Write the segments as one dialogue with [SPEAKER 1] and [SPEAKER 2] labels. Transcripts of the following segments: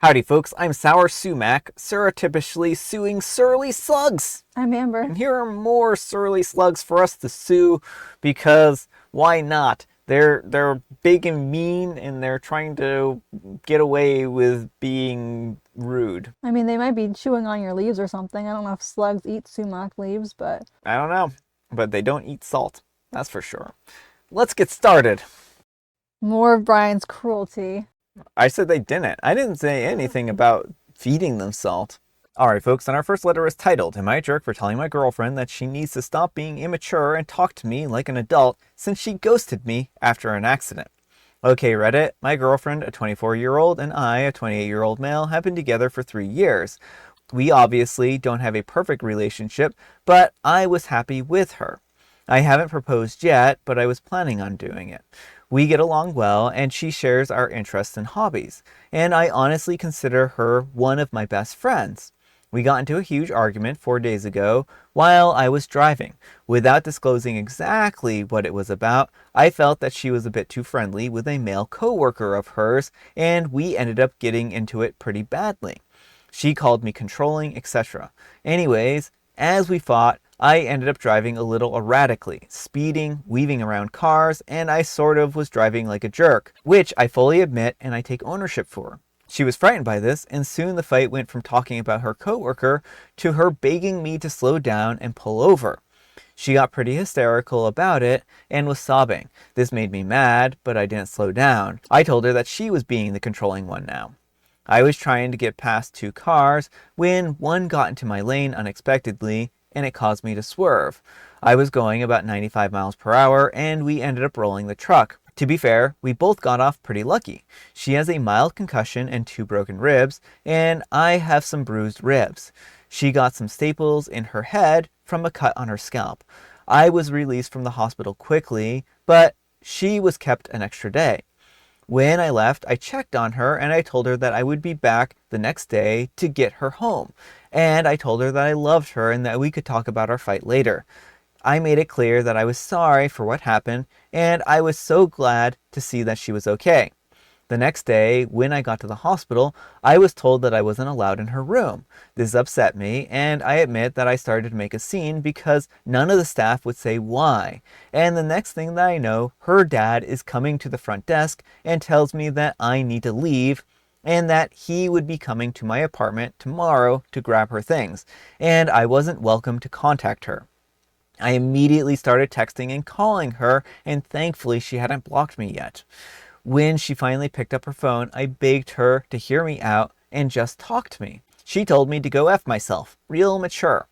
[SPEAKER 1] Howdy folks, I'm Sour Sumac, surreptitiously suing surly slugs.
[SPEAKER 2] I'm Amber.
[SPEAKER 1] And here are more surly slugs for us to sue because why not? They're big and mean and they're trying to get away with being rude.
[SPEAKER 2] I mean, they might be chewing on your leaves or something. I don't know if slugs eat sumac leaves, but
[SPEAKER 1] I don't know, but they don't eat salt. That's for sure. Let's get started.
[SPEAKER 2] more of Brian's cruelty.
[SPEAKER 1] I said they didn't. I didn't say anything about feeding them salt. Alright folks, and our first letter is titled, Am I a jerk for telling my girlfriend that she needs to stop being immature and talk to me like an adult since she ghosted me after an accident? Okay Reddit, my girlfriend, a 24-year-old, and I, a 28-year-old male, have been together for 3 years. We obviously don't have a perfect relationship, but I was happy with her. I haven't proposed yet, but I was planning on doing it. We get along well, and she shares our interests and hobbies, and I honestly consider her one of my best friends. We got into a huge argument 4 days ago while I was driving. Without disclosing exactly what it was about, I felt that she was a bit too friendly with a male coworker of hers, and we ended up getting into it pretty badly. She called me controlling, etc. Anyways, as we fought, I ended up driving a little erratically, speeding, weaving around cars, and I sort of was driving like a jerk, which I fully admit and I take ownership for. She was frightened by this, and soon the fight went from talking about her coworker to her begging me to slow down and pull over. She got pretty hysterical about it and was sobbing. This made me mad, but I didn't slow down. I told her that she was being the controlling one now. I was trying to get past 2 cars when one got into my lane unexpectedly and it caused me to swerve. I was going about 95 miles per hour and we ended up rolling the truck. To be fair, we both got off pretty lucky. She has a mild concussion and 2 broken ribs, and I have some bruised ribs. She got some staples in her head from a cut on her scalp. I was released from the hospital quickly, but she was kept an extra day. When I left, I checked on her and I told her that I would be back the next day to get her home. And I told her that I loved her and that we could talk about our fight later. I made it clear that I was sorry for what happened and I was so glad to see that she was okay. The next day, when I got to the hospital, I was told that I wasn't allowed in her room. This upset me, and I admit that I started to make a scene because none of the staff would say why. And the next thing that I know, her dad is coming to the front desk and tells me that I need to leave and that he would be coming to my apartment tomorrow to grab her things, and I wasn't welcome to contact her. I immediately started texting and calling her, and thankfully she hadn't blocked me yet. When she finally picked up her phone, I begged her to hear me out and just talk to me. She told me to go F myself, real mature,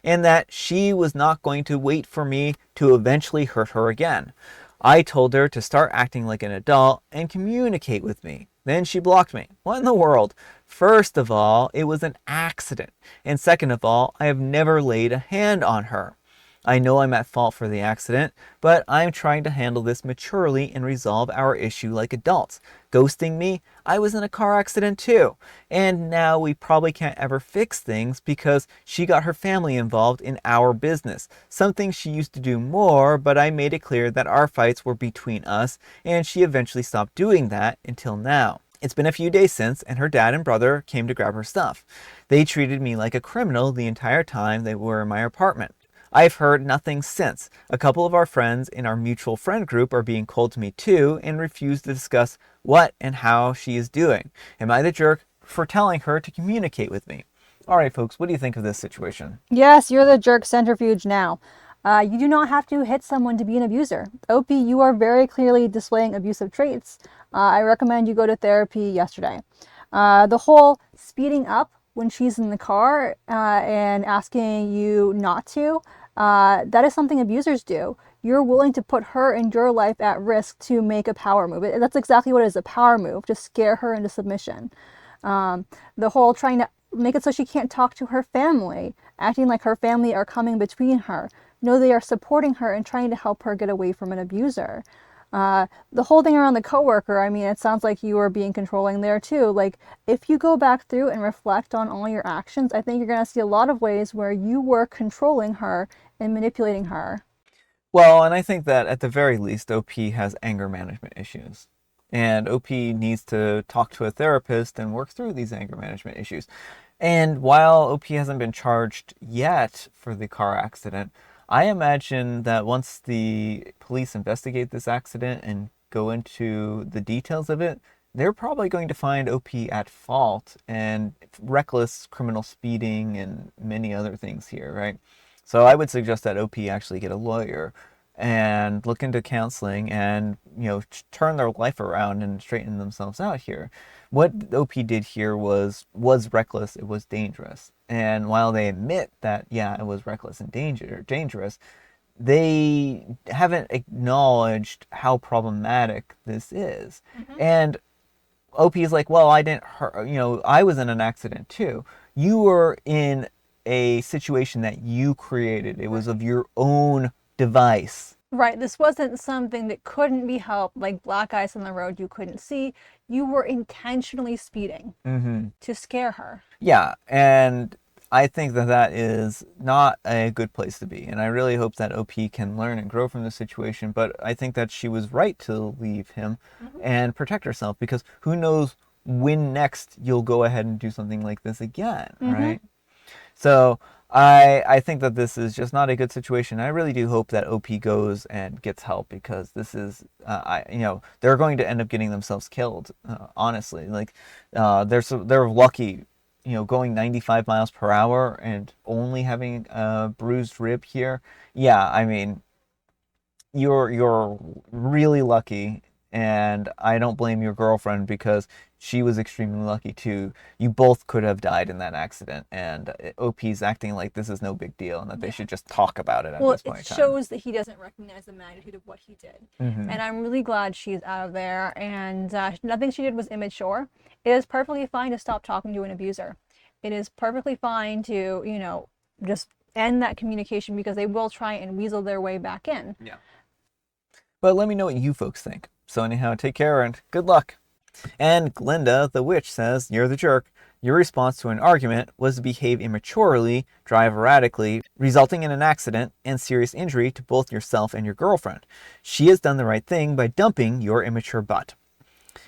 [SPEAKER 1] and that she was not going to wait for me to eventually hurt her again. I told her to start acting like an adult and communicate with me. Then she blocked me. What in the world? First of all, it was an accident. And second of all, I have never laid a hand on her. I know I'm at fault for the accident, but I'm trying to handle this maturely and resolve our issue like adults. Ghosting me? I was in a car accident too. And now we probably can't ever fix things because she got her family involved in our business. Something she used to do more, but I made it clear that our fights were between us, and she eventually stopped doing that until now. It's been a few days since, and her dad and brother came to grab her stuff. They treated me like a criminal the entire time they were in my apartment. I've heard nothing since. A couple of our friends in our mutual friend group are being cold to me too and refuse to discuss what and how she is doing. Am I the jerk for telling her to communicate with me? Alright folks, what do you think of this situation?
[SPEAKER 2] Yes, you're the jerk centrifuge now. You do not have to hit someone to be an abuser. OP, you are very clearly displaying abusive traits. I recommend you go to therapy yesterday. The whole speeding up when she's in the car and asking you not to, that is something abusers do. You're willing to put her and your life at risk to make a power move. That's exactly what it is, a power move, to scare her into submission. The whole trying to make it so she can't talk to her family, acting like her family are coming between her. No, they are supporting her and trying to help her get away from an abuser. The whole thing around the coworker, I mean, it sounds like you are being controlling there too. Like, if you go back through and reflect on all your actions, I think you're going to see a lot of ways where you were controlling her and manipulating her.
[SPEAKER 1] Well, and I think that at the very least, OP has anger management issues. And OP needs to talk to a therapist and work through these anger management issues. And while OP hasn't been charged yet for the car accident, I imagine that once the police investigate this accident and go into the details of it, they're probably going to find OP at fault and reckless criminal speeding and many other things here, right? So I would suggest that OP actually get a lawyer and look into counseling and turn their life around and straighten themselves out here. What OP did here was reckless, it was dangerous. And while they admit that yeah, it was reckless and dangerous, they haven't acknowledged how problematic this is. And OP is like, well, I didn't hurt, I was in an accident too. You were in a situation that you created. It was of your own device.
[SPEAKER 2] Right, this wasn't something that couldn't be helped, like black ice on the road you couldn't see. You were intentionally speeding to scare her.
[SPEAKER 1] Yeah, and I think that that is not a good place to be. And I really hope that OP can learn and grow from the situation. But I think that she was right to leave him and protect herself, because who knows when next you'll go ahead and do something like this again, right? So I think that this is just not a good situation. I really do hope that OP goes and gets help, because this is they're going to end up getting themselves killed. Honestly, like they're lucky, going 95 miles per hour and only having a bruised rib here. Yeah, I mean, you're really lucky, and I don't blame your girlfriend, because she was extremely lucky too. You both could have died in that accident, and OP's acting like this is no big deal and that they should just talk about it at
[SPEAKER 2] Well,
[SPEAKER 1] this point in
[SPEAKER 2] it
[SPEAKER 1] time.
[SPEAKER 2] shows that he doesn't recognize the magnitude of what he did. And I'm really glad she's out of there. And nothing she did was immature. It is perfectly fine to stop talking to an abuser. It is perfectly fine to, just end that communication, because they will try and weasel their way back in.
[SPEAKER 1] Yeah. But let me know what you folks think. So anyhow, take care and good luck. And Glinda, the witch, says, "You're the jerk. Your response to an argument was to behave immaturely, drive erratically, resulting in an accident and serious injury to both yourself and your girlfriend. She has done the right thing by dumping your immature butt."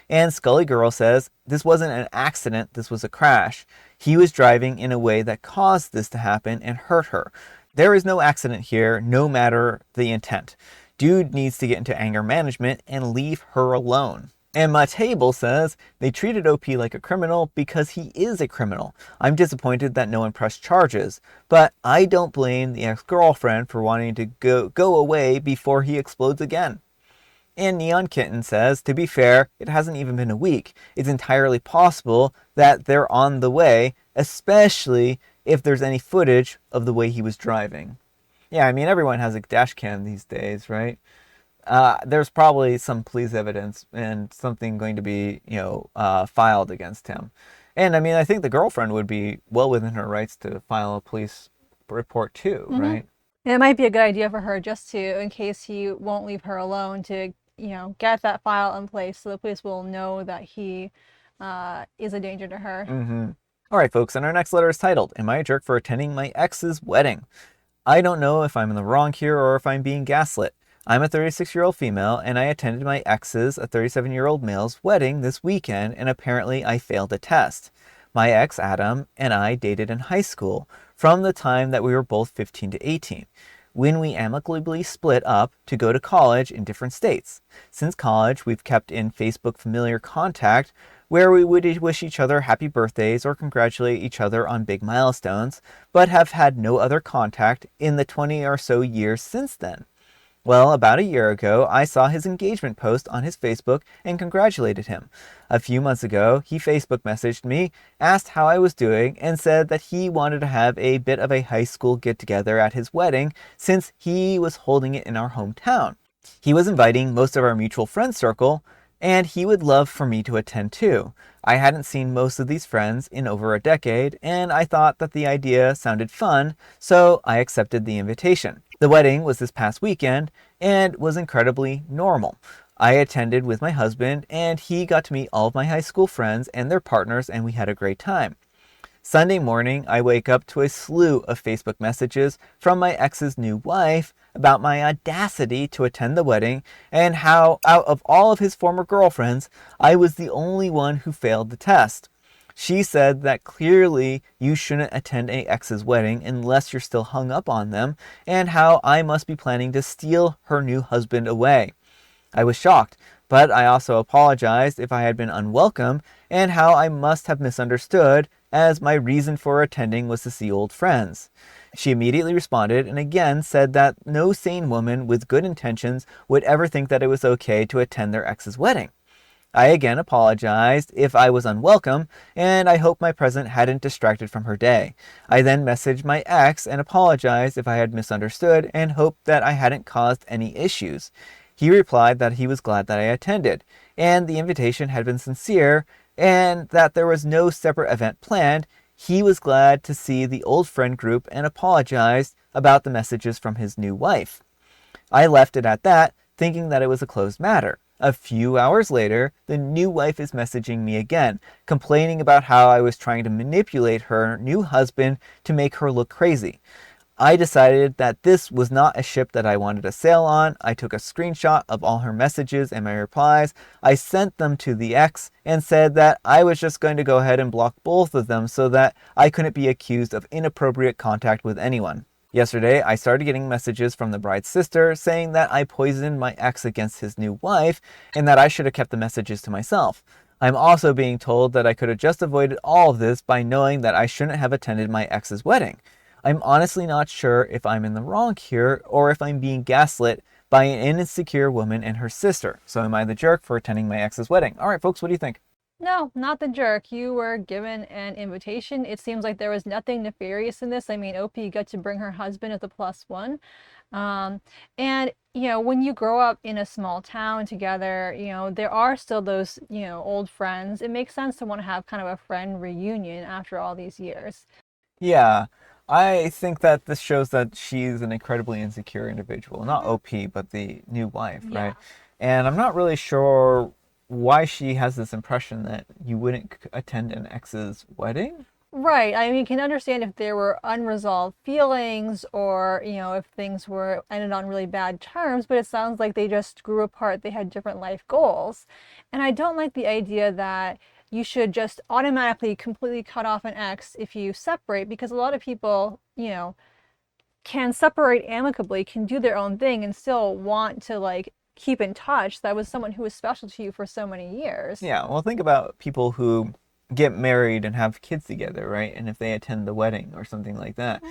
[SPEAKER 1] And Scully Girl says, "This wasn't an accident, this was a crash. He was driving in a way that caused this to happen and hurt her. There is no accident here, no matter the intent. Dude needs to get into anger management and leave her alone." And my table says, "They treated OP like a criminal because he is a criminal. I'm disappointed that no one pressed charges, but I don't blame the ex-girlfriend for wanting to go away before he explodes again." And Neon Kitten says, "To be fair, it hasn't even been a week. It's entirely possible that they're on the way, especially if there's any footage of the way he was driving." Yeah, I mean, everyone has a dash cam these days, right? There's probably some police evidence and something going to be, filed against him. And I mean, I think the girlfriend would be well within her rights to file a police report too, right?
[SPEAKER 2] And it might be a good idea for her, just to, in case he won't leave her alone, to, get that file in place so the police will know that he is a danger to her.
[SPEAKER 1] All right, folks, and our next letter is titled, "Am I a jerk for attending my ex's wedding?" I don't know if I'm in the wrong here or if I'm being gaslit. I'm a 36-year-old female, and I attended my ex's, a 37-year-old male's, wedding this weekend, and apparently I failed a test. My ex, Adam, and I dated in high school from the time that we were both 15 to 18, when we amicably split up to go to college in different states. Since college, we've kept in Facebook familiar contact where we would wish each other happy birthdays or congratulate each other on big milestones, but have had no other contact in the 20 or so years since then. Well, about a year ago, I saw his engagement post on his Facebook and congratulated him. A few months ago, he Facebook messaged me, asked how I was doing, and said that he wanted to have a bit of a high school get-together at his wedding since he was holding it in our hometown. He was inviting most of our mutual friend circle, and he would love for me to attend too. I hadn't seen most of these friends in over a decade, and I thought that the idea sounded fun, so I accepted the invitation. The wedding was this past weekend and was incredibly normal. I attended with my husband, and he got to meet all of my high school friends and their partners, and we had a great time. Sunday morning, I wake up to a slew of Facebook messages from my ex's new wife about my audacity to attend the wedding and how, out of all of his former girlfriends, I was the only one who failed the test. She said that clearly you shouldn't attend an ex's wedding unless you're still hung up on them, and how I must be planning to steal her new husband away. I was shocked, but I also apologized if I had been unwelcome and how I must have misunderstood, as my reason for attending was to see old friends. She immediately responded and again said that no sane woman with good intentions would ever think that it was okay to attend their ex's wedding. I again apologized if I was unwelcome, and I hope my presence hadn't distracted from her day. I then messaged my ex and apologized if I had misunderstood and hoped that I hadn't caused any issues. He replied that he was glad that I attended, and the invitation had been sincere, and that there was no separate event planned. He was glad to see the old friend group and apologized about the messages from his new wife. I left it at that, thinking that it was a closed matter. A few hours later, the new wife is messaging me again, complaining about how I was trying to manipulate her new husband to make her look crazy. I decided that this was not a ship that I wanted to sail on. I took a screenshot of all her messages and my replies. I sent them to the ex and said that I was just going to go ahead and block both of them so that I couldn't be accused of inappropriate contact with anyone. Yesterday, I started getting messages from the bride's sister saying that I poisoned my ex against his new wife and that I should have kept the messages to myself. I'm also being told that I could have just avoided all of this by knowing that I shouldn't have attended my ex's wedding. I'm honestly not sure if I'm in the wrong here or if I'm being gaslit by an insecure woman and her sister. So am I the jerk for attending my ex's wedding? All right, folks, what do you think?
[SPEAKER 2] No, not the jerk. You were given an invitation. It seems like there was nothing nefarious in this. I mean, OP got to bring her husband as a plus one. Um, and, when you grow up in a small town together, there are still those, old friends. It makes sense to want to have kind of a friend reunion after all these years.
[SPEAKER 1] Yeah, I think that this shows that she's an incredibly insecure individual. Not
[SPEAKER 2] Mhm.
[SPEAKER 1] OP, but the new wife,
[SPEAKER 2] Yeah.
[SPEAKER 1] right? And I'm not really sure why she has this impression that you wouldn't attend an ex's wedding.
[SPEAKER 2] Right. I mean, can understand if there were unresolved feelings or, if things were ended on really bad terms, but it sounds like they just grew apart. They had different life goals. And I don't like the idea that you should just automatically completely cut off an ex if you separate, because a lot of people, can separate amicably, can do their own thing and still want to like keep in touch. That was someone who was special to you for so many years.
[SPEAKER 1] Yeah, well, think about people who get married and have kids together, right? And if they attend the wedding or something like that,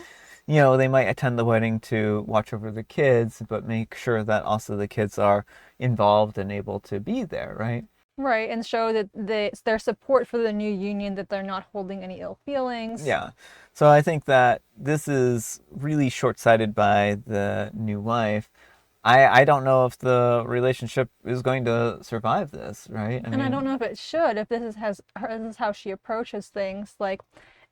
[SPEAKER 2] Mhm.
[SPEAKER 1] they might attend the wedding to watch over the kids, but make sure that also the kids are involved and able to be there, right?
[SPEAKER 2] Right, and show that their support for the new union, that they're not holding any ill feelings.
[SPEAKER 1] Yeah. So I think that this is really short-sighted by the new wife. I don't know if the relationship is going to survive this, right? I
[SPEAKER 2] And I don't
[SPEAKER 1] mean,
[SPEAKER 2] know if it should, if this is how she approaches things. Like,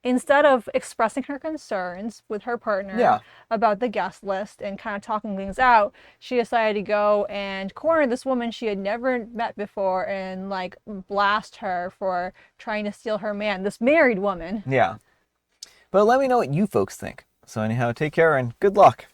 [SPEAKER 2] instead of expressing her concerns with her partner
[SPEAKER 1] yeah.
[SPEAKER 2] about the guest list and kind of talking things out, she decided to go and corner this woman she had never met before and like blast her for trying to steal her man, this married woman.
[SPEAKER 1] Yeah. But let me know what you folks think. So anyhow, take care and good luck.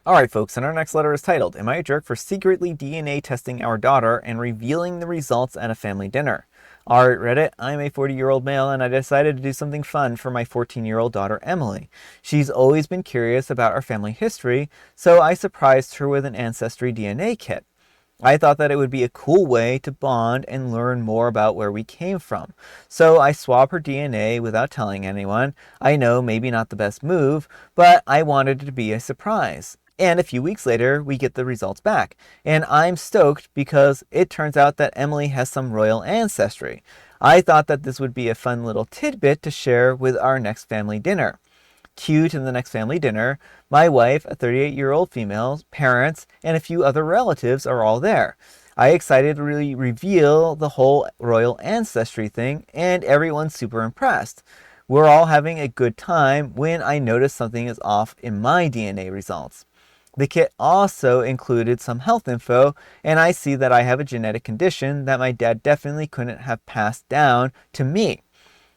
[SPEAKER 1] Alright folks, and our next letter is titled, Am I a Jerk for Secretly DNA Testing Our Daughter and Revealing the Results at a Family Dinner? Alright Reddit, I'm a 40-year-old male and I decided to do something fun for my 14-year-old daughter Emily. She's always been curious about our family history, so I surprised her with an Ancestry DNA kit. I thought that it would be a cool way to bond and learn more about where we came from. So I swab her DNA without telling anyone. I know maybe not the best move, but I wanted it to be a surprise. And a few weeks later, we get the results back. And I'm stoked because it turns out that Emily has some royal ancestry. I thought that this would be a fun little tidbit to share with our next family dinner. Cue to the next family dinner, my wife, a 38-year-old female, parents, and a few other relatives are all there. I excitedly reveal the whole royal ancestry thing, and everyone's super impressed. We're all having a good time when I notice something is off in my DNA results. The kit also included some health info, and I see that I have a genetic condition that my dad definitely couldn't have passed down to me.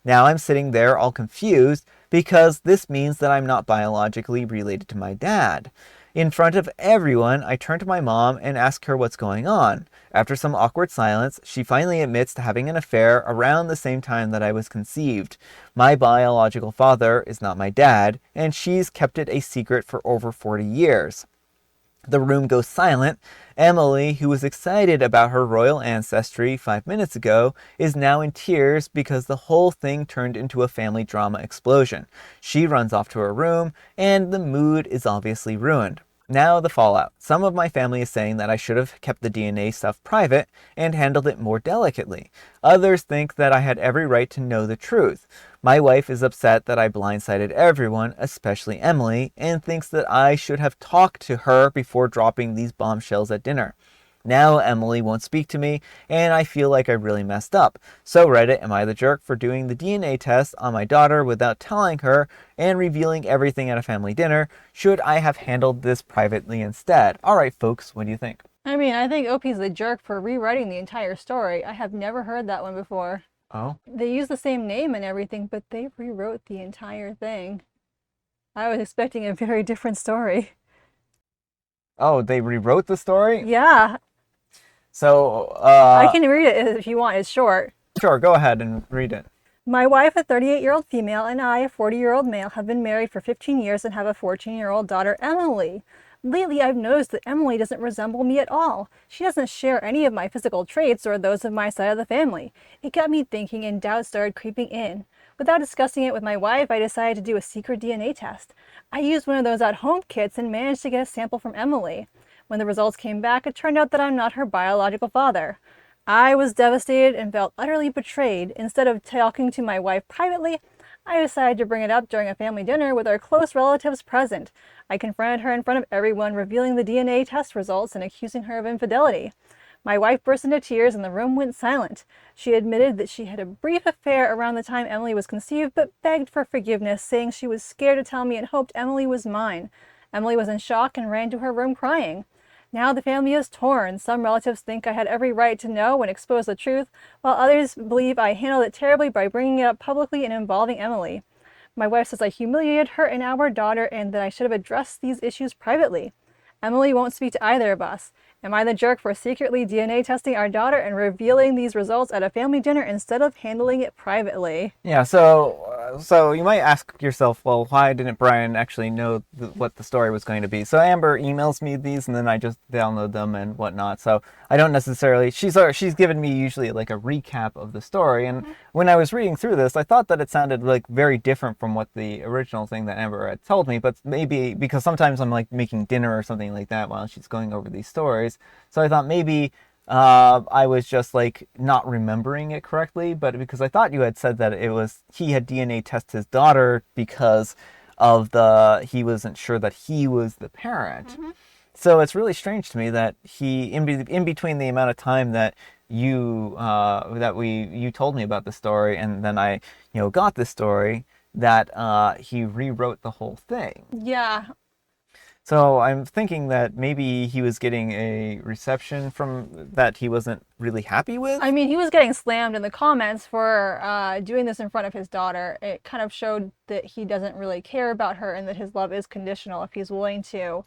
[SPEAKER 1] Now I'm sitting there all confused because this means that I'm not biologically related to my dad. In front of everyone, I turn to my mom and ask her what's going on. After some awkward silence, she finally admits to having an affair around the same time that I was conceived. My biological father is not my dad, and she's kept it a secret for over 40 years. The room goes silent. Emily, who was excited about her royal ancestry 5 minutes ago, is now in tears because the whole thing turned into a family drama explosion. She runs off to her room, and the mood is obviously ruined. Now the fallout. Some of my family is saying that I should have kept the DNA stuff private and handled it more delicately. Others think that I had every right to know the truth. My wife is upset that I blindsided everyone, especially Emily, and thinks that I should have talked to her before dropping these bombshells at dinner. Now Emily won't speak to me, and I feel like I really messed up. So Reddit, am I the jerk for doing the DNA test on my daughter without telling her and revealing everything at a family dinner? Should I have handled this privately instead? Alright folks, what do you think?
[SPEAKER 2] I mean, I think OP's the jerk for rewriting the entire story. I have never heard that one before.
[SPEAKER 1] Oh?
[SPEAKER 2] They use the same name and everything, but they rewrote the entire thing. I was expecting a very different story.
[SPEAKER 1] Oh, they rewrote the story?
[SPEAKER 2] Yeah,
[SPEAKER 1] So,
[SPEAKER 2] I can read it if you want. It's short.
[SPEAKER 1] sure, go ahead and read it.
[SPEAKER 2] My wife, a 38-year-old female, and I, a 40-year-old male, have been married for 15 years and have a 14-year-old daughter, Emily. Lately, I've noticed that Emily doesn't resemble me at all. She doesn't share any of my physical traits or those of my side of the family. It got me thinking, and doubt started creeping in. Without discussing it with my wife, I decided to do a secret DNA test. I used one of those at-home kits and managed to get a sample from Emily. When the results came back, it turned out that I'm not her biological father. I was devastated and felt utterly betrayed. Instead of talking to my wife privately, I decided to bring it up during a family dinner with our close relatives present. I confronted her in front of everyone, revealing the DNA test results and accusing her of infidelity. My wife burst into tears and the room went silent. She admitted that she had a brief affair around the time Emily was conceived, but begged for forgiveness, saying she was scared to tell me and hoped Emily was mine. Emily was in shock and ran to her room crying. Now the family is torn. Some relatives think I had every right to know and expose the truth, while others believe I handled it terribly by bringing it up publicly and involving Emily. My wife says I humiliated her and our daughter and that I should have addressed these issues privately. Emily won't speak to either of us. Am I the jerk for secretly DNA testing our daughter and revealing these results at a family dinner instead of handling it privately?
[SPEAKER 1] Yeah, so you might ask yourself, well, why didn't Brian actually know what the story was going to be? So Amber emails me these, and then I just download them and whatnot. So I don't necessarily. She's given me usually like a recap of the story, and when I was reading through this, I thought that it sounded like very different from what the original thing that Amber had told me. But maybe because sometimes I'm like making dinner or something like that while she's going over these stories, so I thought maybe. I was just like not remembering it correctly, but because I thought you had said that it was he had DNA test his daughter because of he wasn't sure that he was the parent. Mm-hmm. So it's really strange to me that he in between the amount of time that you told me about the story and then I got this story that he rewrote the whole thing.
[SPEAKER 2] Yeah.
[SPEAKER 1] So I'm thinking that maybe he was getting a reception from that he wasn't really happy with.
[SPEAKER 2] I mean, he was getting slammed in the comments for doing this in front of his daughter. It kind of showed that he doesn't really care about her and that his love is conditional if he's willing to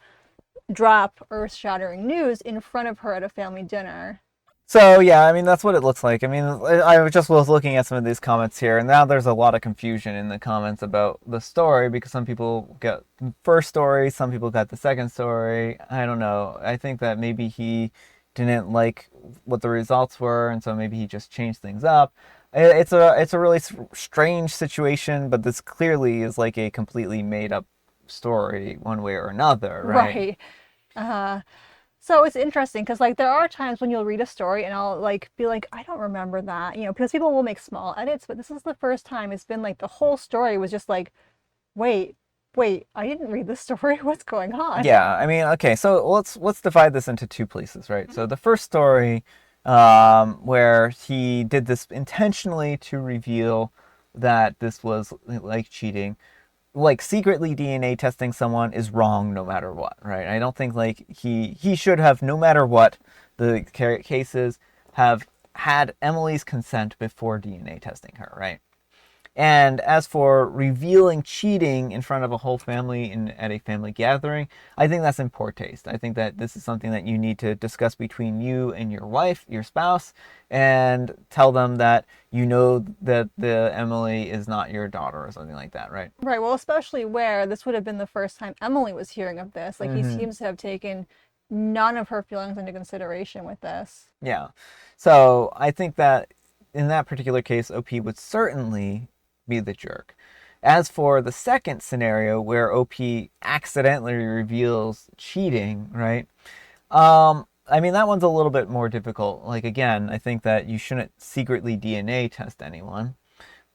[SPEAKER 2] drop earth-shattering news in front of her at a family dinner.
[SPEAKER 1] So yeah, I mean that's what it looks like. I mean, I just was looking at some of these comments here, and now there's a lot of confusion in the comments about the story because some people got the first story, some people got the second story. I don't know. I think that maybe he didn't like what the results were, and so maybe he just changed things up. It's a really strange situation, but this clearly is like a completely made up story, one way or another, right?
[SPEAKER 2] Right. So it's interesting because like there are times when you'll read a story and I'll like be like, I don't remember that, because people will make small edits, but this is the first time it's been like the whole story was just like, wait, I didn't read the story. What's going on?
[SPEAKER 1] Yeah, I mean, okay, so let's divide this into two places, right? Mm-hmm. So the first story, where he did this intentionally to reveal that this was like cheating. Like secretly DNA testing someone is wrong no matter what, right? I don't think like he should have, no matter what the cases, have had Emily's consent before DNA testing her, right? And as for revealing cheating in front of a whole family at a family gathering, I think that's in poor taste. I think that this is something that you need to discuss between you and your wife, your spouse, and tell them that you know that the Emily is not your daughter or something like that, right?
[SPEAKER 2] Right. Well, especially where this would have been the first time Emily was hearing of this. Like, he
[SPEAKER 1] Mm-hmm.
[SPEAKER 2] seems to have taken none of her feelings into consideration with this.
[SPEAKER 1] Yeah. So I think that in that particular case, OP would certainly be the jerk. As for the second scenario where OP accidentally reveals cheating, right? I mean, that one's a little bit more difficult. Like, again, I think that you shouldn't secretly DNA test anyone.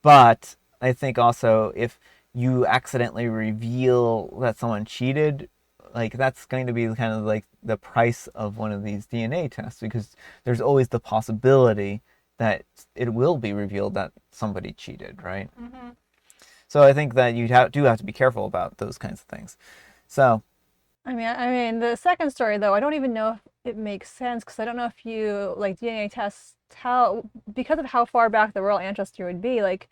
[SPEAKER 1] But I think also if you accidentally reveal that someone cheated, like that's going to be kind of like the price of one of these DNA tests because there's always the possibility that it will be revealed that somebody cheated, right?
[SPEAKER 2] Mm-hmm.
[SPEAKER 1] So I think that do have to be careful about those kinds of things. So,
[SPEAKER 2] I mean, the second story though, I don't even know if it makes sense because I don't know if you like DNA tests how because of how far back the royal ancestry would be. Like,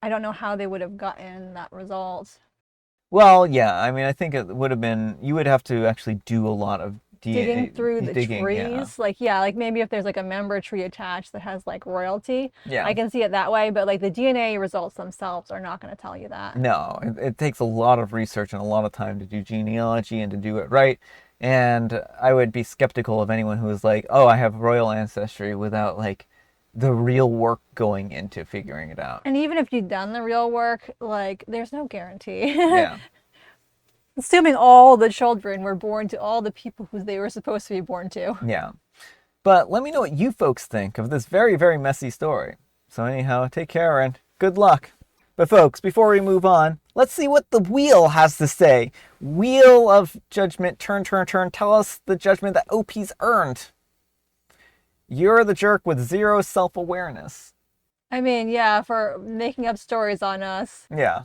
[SPEAKER 2] I don't know how they would have gotten that result.
[SPEAKER 1] well, yeah, I mean, I think it would have been, you would have to actually do a lot of
[SPEAKER 2] Digging through
[SPEAKER 1] DNA
[SPEAKER 2] the
[SPEAKER 1] digging, yeah.
[SPEAKER 2] trees, like yeah, like maybe if there's like a member tree attached that has like royalty, I
[SPEAKER 1] Yeah.
[SPEAKER 2] can see it that way. But like the DNA results themselves are not going to tell you that.
[SPEAKER 1] No, it takes a lot of research and a lot of time to do genealogy and to do it right. And I would be skeptical of anyone who is like, oh, I have royal ancestry without like the real work going into figuring it out.
[SPEAKER 2] And even if you've done the real work, like there's no guarantee.
[SPEAKER 1] Yeah.
[SPEAKER 2] Assuming all the children were born to all the people who they were supposed to be born to.
[SPEAKER 1] Yeah. But let me know what you folks think of this very, very messy story. So, anyhow, take care and good luck. But, folks, before we move on, let's see what the wheel has to say. Wheel of judgment, turn, turn, turn. Tell us the judgment that OP's earned. You're the jerk with zero self awareness.
[SPEAKER 2] I mean, yeah, for making up stories on us.
[SPEAKER 1] Yeah.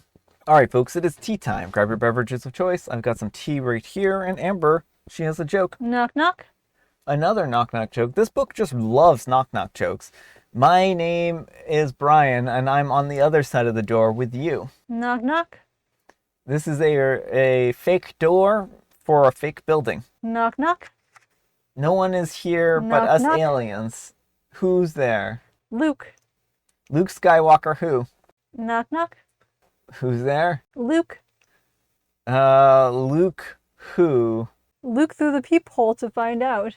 [SPEAKER 1] All right, folks, it is tea time. Grab your beverages of choice. I've got some tea right here, and Amber, she has a joke.
[SPEAKER 2] Knock, knock.
[SPEAKER 1] Another knock knock joke. This book just loves knock knock jokes. My name is Brian, and I'm on the other side of the door with you.
[SPEAKER 2] Knock, knock.
[SPEAKER 1] This is a fake door for a fake building.
[SPEAKER 2] Knock, knock.
[SPEAKER 1] No one is here but
[SPEAKER 2] Knock,
[SPEAKER 1] us
[SPEAKER 2] knock.
[SPEAKER 1] aliens. Who's there?
[SPEAKER 2] Luke.
[SPEAKER 1] Luke Skywalker who?
[SPEAKER 2] Knock, knock.
[SPEAKER 1] Who's there?
[SPEAKER 2] Luke.
[SPEAKER 1] Luke who?
[SPEAKER 2] Luke through the peephole to find out.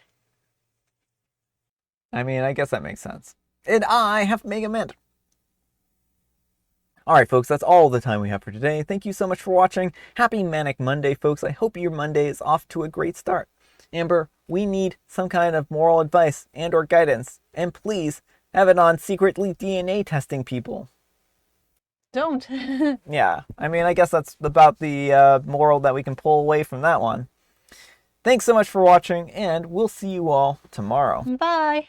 [SPEAKER 1] I mean, I guess that makes sense. And I have Mega Mint. Alright, folks, that's all the time we have for today. Thank you so much for watching. Happy Manic Monday, folks. I hope your Monday is off to a great start. Amber, we need some kind of moral advice and or guidance. And please, have it on secretly DNA testing people.
[SPEAKER 2] Don't.
[SPEAKER 1] Yeah, I mean, I guess that's about the moral that we can pull away from that one. Thanks so much for watching, and we'll see you all tomorrow.
[SPEAKER 2] Bye.